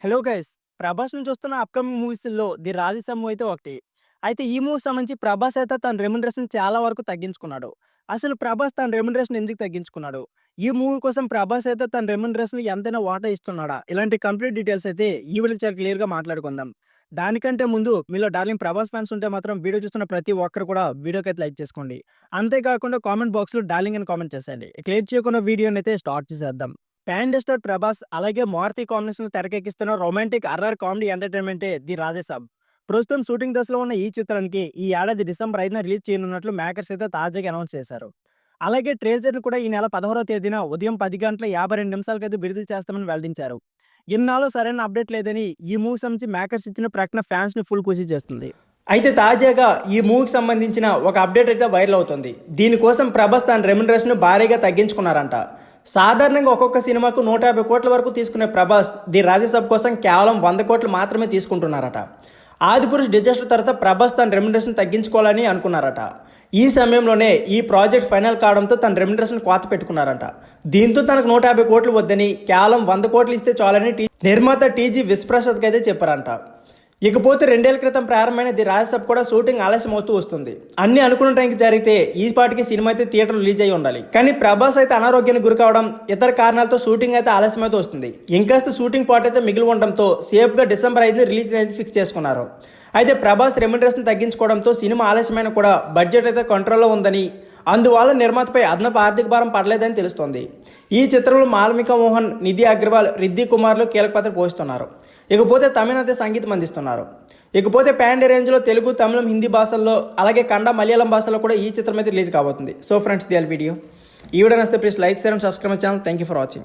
Hello guys! 'ప్రభాస్‌ని' చూస్తున్న upcoming మూవీస్‌లో 'the Radhe Shyam' movie అయితే ఒకటి. అయితే ఈ మూవీకి సంబంధించి 'ప్రభాస్' అయితే తన రెమ్యునరేషన్ చాలా వరకు తగ్గించుకున్నాడు. అసలు 'ప్రభాస్' తన రెమ్యునరేషన్ ఎందుకు తగ్గించుకున్నాడు? ఈ మూవీ కోసం 'ప్రభాస్' అయితే తన రెమ్యునరేషన్ ఎంతైనా వాటా ఇస్తున్నాడా? ఇలాంటి కంప్లీట్ డీటెయిల్స్ అయితే ఈ వీడియోలో చాలా క్లియర్‌గా మాట్లాడుకుందాం. దానికంటే ముందు మీలో డార్లింగ్ 'ప్రభాస్' ఫ్యాన్స్ ఉంటే మాత్రం వీడియో చూస్తున్న ప్రతి ఒక్కరు కూడా వీడియోకైతే లైక్ చేసుకోండి. అంతేకాకుండా కామెంట్ బాక్స్‌లో డార్లింగ్ అని కామెంట్ చేసేయండి. ఇక లేట్ చేయకుండా వీడియోనైతే స్టార్ట్ చేసేద్దాం. పాన్ ఇండియా స్టార్ 'ప్రభాస్' అలాగే మారుతి కాంబినేషన్‌లో తెరకెక్కిస్తున్న రొమాంటిక్ హర్రర్ కామెడీ ఎంటర్‌టైన్‌మెంటే 'ది రాధేశ్యామ్'. ప్రస్తుతం షూటింగ్ దశలో ఉన్న ఈ చిత్రానికి ఈ ఏడాది డిసెంబర్ 5న రిలీజ్ చేయనున్నట్లు మేకర్స్ అయితే తాజాగా అనౌన్స్ చేశారు. అలాగే ట్రైలర్‌ని కూడా ఈ నెల 16వ తేదీన ఉదయం 10 గంటల 52 నిమిషాలకైతే విడుదల చేస్తామని వెల్లడించారు. ఇన్నాళ్ళు సరైన అప్డేట్ లేదని ఈ మూవీకి సంబంధించి మేకర్స్ ఇచ్చిన ప్రకటన ఫ్యాన్స్‌ని ఫుల్ ఖుషి చేస్తుంది. అయితే తాజాగా ఈ మూవీకి సంబంధించిన ఒక అప్డేట్ అయితే వైరల్ అవుతుంది. దీనికోసం ప్రభాస్ తన రెమ్యునరేషన్ భారీగా తగ్గించుకున్నారంట. సాధారణంగా ఒక్కొక్క సినిమాకు 150 కోట్ల వరకు తీసుకునే ప్రభాస్ ది రాజసభ కోసం కేవలం 100 కోట్లు మాత్రమే తీసుకుంటున్నారట. ఆదిపురుష్ డిజాస్టర్ తర్వాత ప్రభాస్ తన రెమ్యునరేషన్ తగ్గించుకోవాలని అనుకున్నారట. ఈ సమయంలోనే ఈ ప్రాజెక్ట్ ఫైనల్ కావడంతో తన రెమ్యునరేషన్ కోత పెట్టుకున్నారట. దీంతో తనకు 150 కోట్లు వద్దని కేవలం 100 కోట్లు ఇస్తే చాలని నిర్మాత టీజీ విశ్వప్రసాద్కి అయితే చెప్పారంట. ఇకపోతే 2 ఏళ్ల క్రితం ప్రారంభమైన ది రాజసభ కూడా షూటింగ్ ఆలస్యం అవుతూ వస్తుంది. అన్ని అనుకున్న టైంకి జరిగితే ఈ పాటికి సినిమా అయితే థియేటర్ రిలీజ్ అయి ఉండాలి. కానీ ప్రభాస్ అయితే అనారోగ్యానికి గురి కావడం, ఇతర కారణాలతో షూటింగ్ అయితే ఆలస్యం అయితే వస్తుంది. ఇంకాస్త షూటింగ్ పార్ట్ అయితే మిగిలి ఉండడంతో సేఫ్గా డిసెంబర్ 5ని రిలీజ్ అయితే ఫిక్స్ చేసుకున్నారు. అయితే ప్రభాస్ రెమ్యునరేషన్ తగ్గించుకోవడంతో సినిమా ఆలస్యమైన కూడా బడ్జెట్ అయితే కంట్రోల్లో ఉందని, అందువల్ల నిర్మాతపై అదనపు ఆర్థిక భారం పడలేదని తెలుస్తోంది. ఈ చిత్రంలో మాలవిక మోహన్, నిధి అగ్రవాల్, రిద్ది కుమార్లు కీలక పాత్ర పోషిస్తున్నారు. ఇకపోతే తమిళనాథ్ సంగీతం అందిస్తున్నారు. ఇకపోతే ప్యాండే రేంజ్లో తెలుగు, తమిళం, హిందీ భాషల్లో అలాగే కన్నడ, మలయాళం భాషలో కూడా ఈ చిత్రం అయితే రిలీజ్ కాబోతుంది. సో ఫ్రెండ్స్, ది వీడియో ఈ వీడియో నచ్చితే please like, share and subscribe my channel. Thank you for watching.